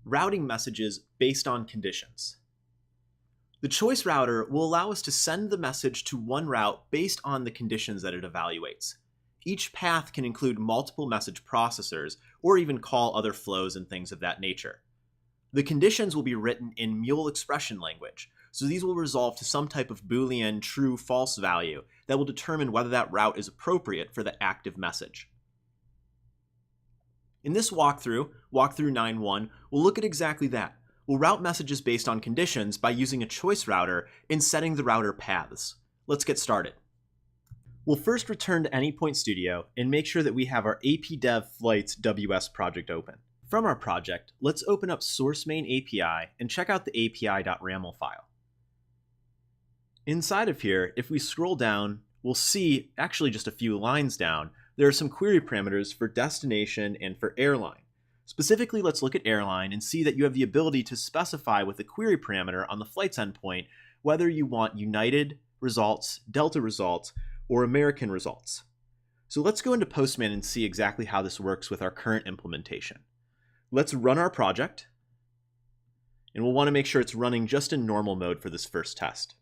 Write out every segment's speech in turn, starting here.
routing messages based on conditions. The choice router will allow us to send the message to one route based on the conditions that it evaluates. Each path can include multiple message processors or even call other flows and things of that nature. The conditions will be written in Mule expression language, so these will resolve to some type of Boolean true-false value that will determine whether that route is appropriate for the active message. In this walkthrough 9.1, we'll look at exactly that. We'll route messages based on conditions by using a choice router and setting the router paths. Let's get started. We'll first return to Anypoint Studio and make sure that we have our APDev Flights WS project open. From our project, let's open up source main API and check out the api.raml file. Inside of here, if we scroll down, we'll see, actually just a few lines down, there are some query parameters for destination and for airline. Specifically, let's look at airline and see that you have the ability to specify with a query parameter on the flights endpoint whether you want United results, Delta results, or American results. So let's go into Postman and see exactly how this works with our current implementation. Let's run our project, and we'll want to make sure it's running just in normal mode for this first test.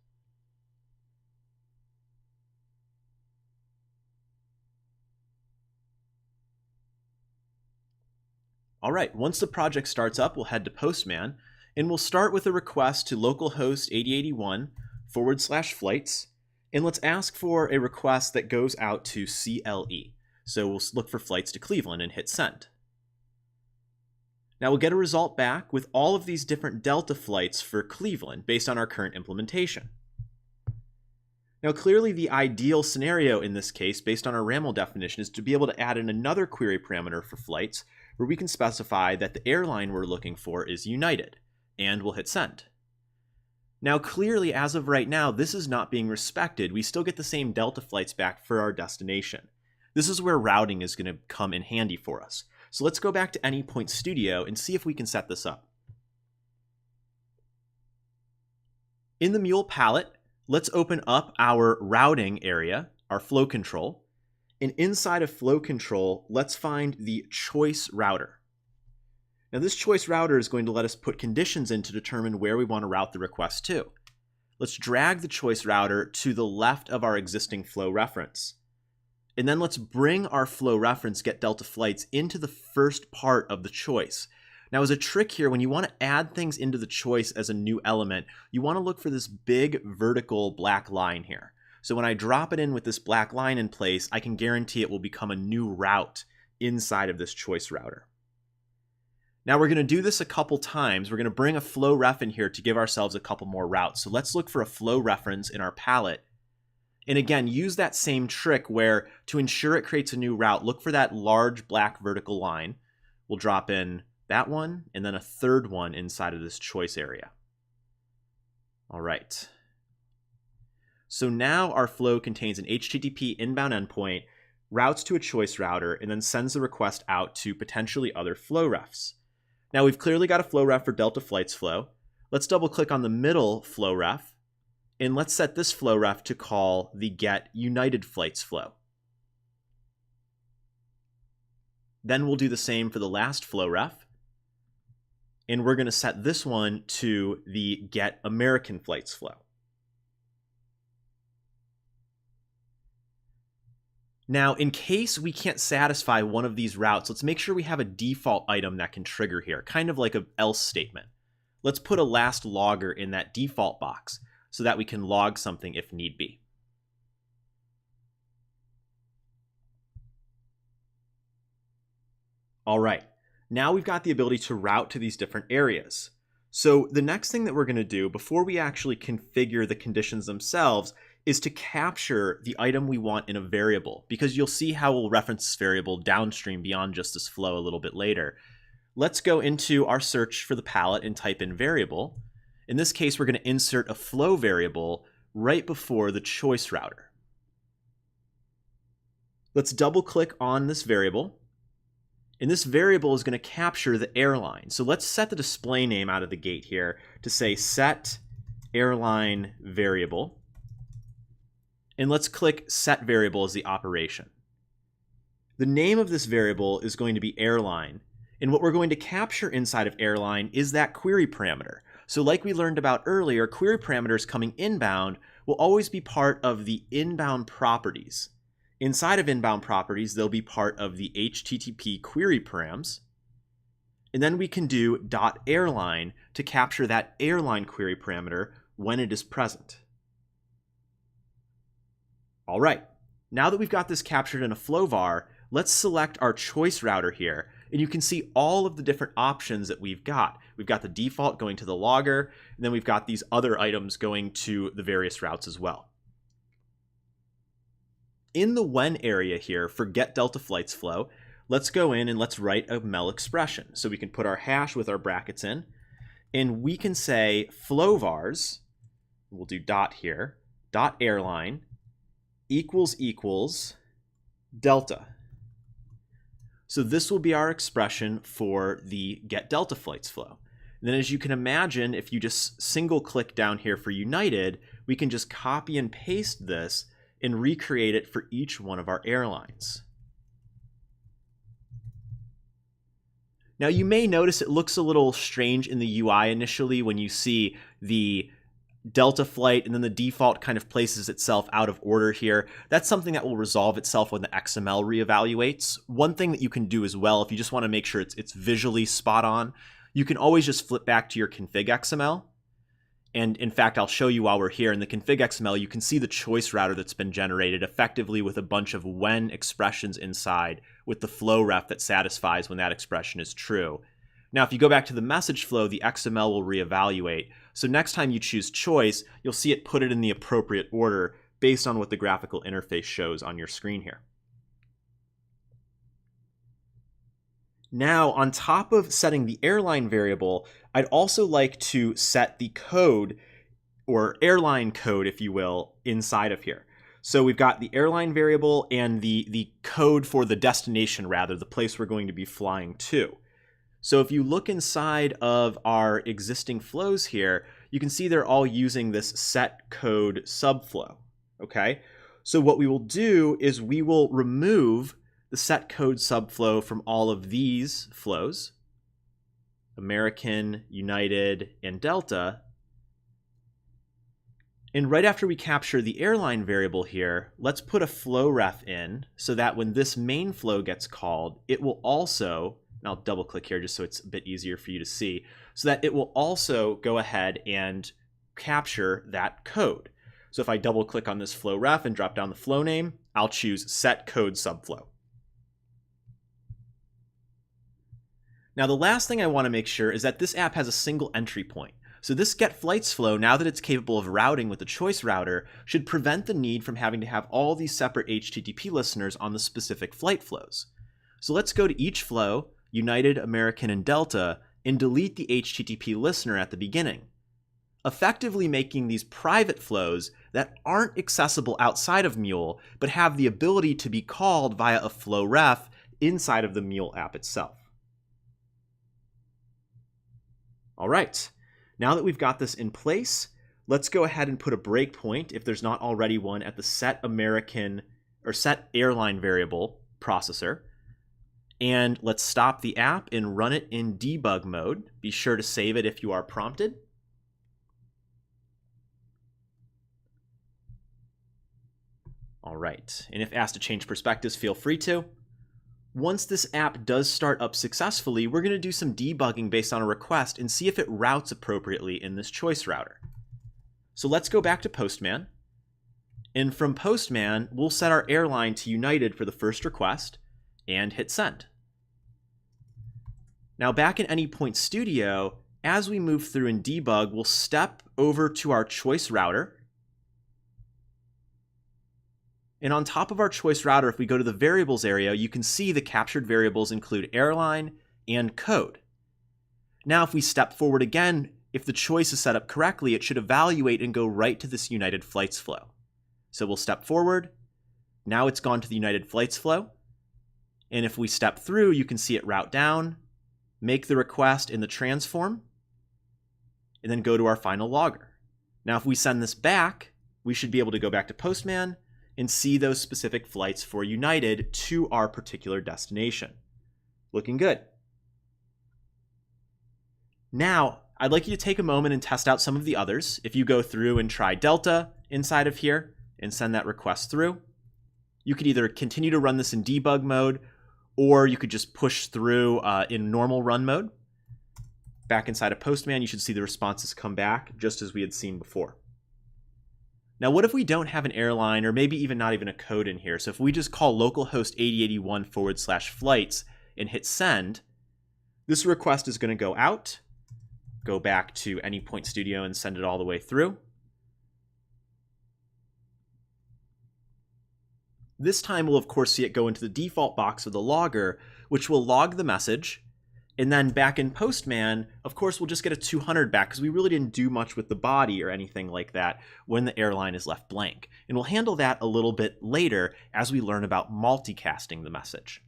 All right, once the project starts up, we'll head to Postman, and we'll start with a request to localhost 8081/flights, and let's ask for a request that goes out to CLE. So we'll look for flights to Cleveland and hit send. Now we'll get a result back with all of these different Delta flights for Cleveland based on our current implementation. Now clearly the ideal scenario in this case, based on our RAML definition, is to be able to add in another query parameter for flights where we can specify that the airline we're looking for is United, and we'll hit send. Now clearly, as of right now, this is not being respected. We still get the same Delta flights back for our destination. This is where routing is going to come in handy for us. So let's go back to Anypoint Studio and see if we can set this up. In the Mule palette, let's open up our routing area, our flow control. And inside of flow control, let's find the choice router. Now this choice router is going to let us put conditions in to determine where we want to route the request to. Let's drag the choice router to the left of our existing flow reference. And then let's bring our flow reference get Delta flights into the first part of the choice. Now as a trick here, when you want to add things into the choice as a new element, you want to look for this big vertical black line here. So when I drop it in with this black line in place, I can guarantee it will become a new route inside of this choice router. Now we're going to do this a couple times. We're going to bring a flow ref in here to give ourselves a couple more routes. So let's look for a flow reference in our palette. And again, use that same trick where to ensure it creates a new route, look for that large black vertical line. We'll drop in that one and then a third one inside of this choice area. All right. So now our flow contains an HTTP inbound endpoint, routes to a choice router, and then sends the request out to potentially other flow refs. Now we've clearly got a flow ref for Delta Flights flow. Let's double click on the middle flow ref, and let's set this flow ref to call the get United Flights flow. Then we'll do the same for the last flow ref, and we're going to set this one to the get American Flights flow. Now, in case we can't satisfy one of these routes, let's make sure we have a default item that can trigger here, kind of like an else statement. Let's put a last logger in that default box so that we can log something if need be. All right, now we've got the ability to route to these different areas. So the next thing that we're going to do before we actually configure the conditions themselves is to capture the item we want in a variable, because you'll see how we'll reference this variable downstream beyond just this flow a little bit later. Let's go into our search for the palette and type in variable. In this case, we're going to insert a flow variable right before the choice router. Let's double click on this variable. And this variable is going to capture the airline. So let's set the display name out of the gate here to say set airline variable. And let's click set variable as the operation. The name of this variable is going to be airline. And what we're going to capture inside of airline is that query parameter. So like we learned about earlier, query parameters coming inbound will always be part of the inbound properties. Inside of inbound properties, they'll be part of the HTTP query params. And then we can do .airline to capture that airline query parameter when it is present. All right, now that we've got this captured in a flow var, let's select our choice router here. And you can see all of the different options that we've got. We've got the default going to the logger, and then we've got these other items going to the various routes as well. In the when area here for get delta flights flow, let's go in and let's write a mel expression. So we can put our hash with our brackets in, and we can say flow vars, we'll do dot here, dot airline equals delta. So this will be our expression for the get delta flights flow. And then as you can imagine, if you just single click down here for United, we can just copy and paste this and recreate it for each one of our airlines. Now you may notice it looks a little strange in the UI initially when you see the Delta flight and then the default kind of places itself out of order here. That's something that will resolve itself when the XML reevaluates. One thing that you can do as well, if you just want to make sure it's visually spot on, you can always just flip back to your config XML. And in fact, I'll show you while we're here. In the config XML, you can see the choice router that's been generated effectively with a bunch of when expressions inside with the flow ref that satisfies when that expression is true. Now, if you go back to the message flow, the XML will reevaluate. So next time you choose choice, you'll see it put it in the appropriate order based on what the graphical interface shows on your screen here. Now, on top of setting the airline variable, I'd also like to set the code, or airline code, if you will, inside of here. So we've got the airline variable and the code for the destination, rather, the place we're going to be flying to. So if you look inside of our existing flows here, you can see they're all using this set code subflow, okay? So what we will do is we will remove the set code subflow from all of these flows, American, United, and Delta. And right after we capture the airline variable here, let's put a flow ref in so that when this main flow gets called, it will also, and I'll double click here just so it's a bit easier for you to see, so that it will also go ahead and capture that code. So if I double click on this flow ref and drop down the flow name, I'll choose set code subflow. Now the last thing I want to make sure is that this app has a single entry point. So this get flights flow, now that it's capable of routing with the choice router, should prevent the need from having to have all these separate HTTP listeners on the specific flight flows. So let's go to each flow, United, American, and Delta, and delete the HTTP listener at the beginning, effectively making these private flows that aren't accessible outside of Mule, but have the ability to be called via a flow ref inside of the Mule app itself. All right, now that we've got this in place, let's go ahead and put a breakpoint, if there's not already one, at the set American or set airline variable processor. And let's stop the app and run it in debug mode. Be sure to save it if you are prompted. All right, and if asked to change perspectives, feel free to. Once this app does start up successfully, we're going to do some debugging based on a request and see if it routes appropriately in this choice router. So let's go back to Postman. And from Postman, we'll set our airline to United for the first request and hit send. Now back in Anypoint Studio, as we move through and debug, we'll step over to our choice router. And on top of our choice router, if we go to the variables area, you can see the captured variables include airline and code. Now, if we step forward again, if the choice is set up correctly, it should evaluate and go right to this United Flights flow. So we'll step forward. Now it's gone to the United Flights flow. And if we step through, you can see it route down, make the request in the transform, and then go to our final logger. Now, if we send this back, we should be able to go back to Postman and see those specific flights for United to our particular destination. Looking good. Now, I'd like you to take a moment and test out some of the others. If you go through and try Delta inside of here and send that request through, you could either continue to run this in debug mode, or you could just push through in normal run mode. Back inside of Postman, you should see the responses come back just as we had seen before. Now, what if we don't have an airline, or maybe even not even a code in here? So if we just call localhost 8081/flights and hit send, this request is going to go out, go back to Anypoint Studio and send it all the way through. This time we'll of course see it go into the default box of the logger, which will log the message. And then back in Postman, of course, we'll just get a 200 back because we really didn't do much with the body or anything like that when the airline is left blank. And we'll handle that a little bit later as we learn about multicasting the message.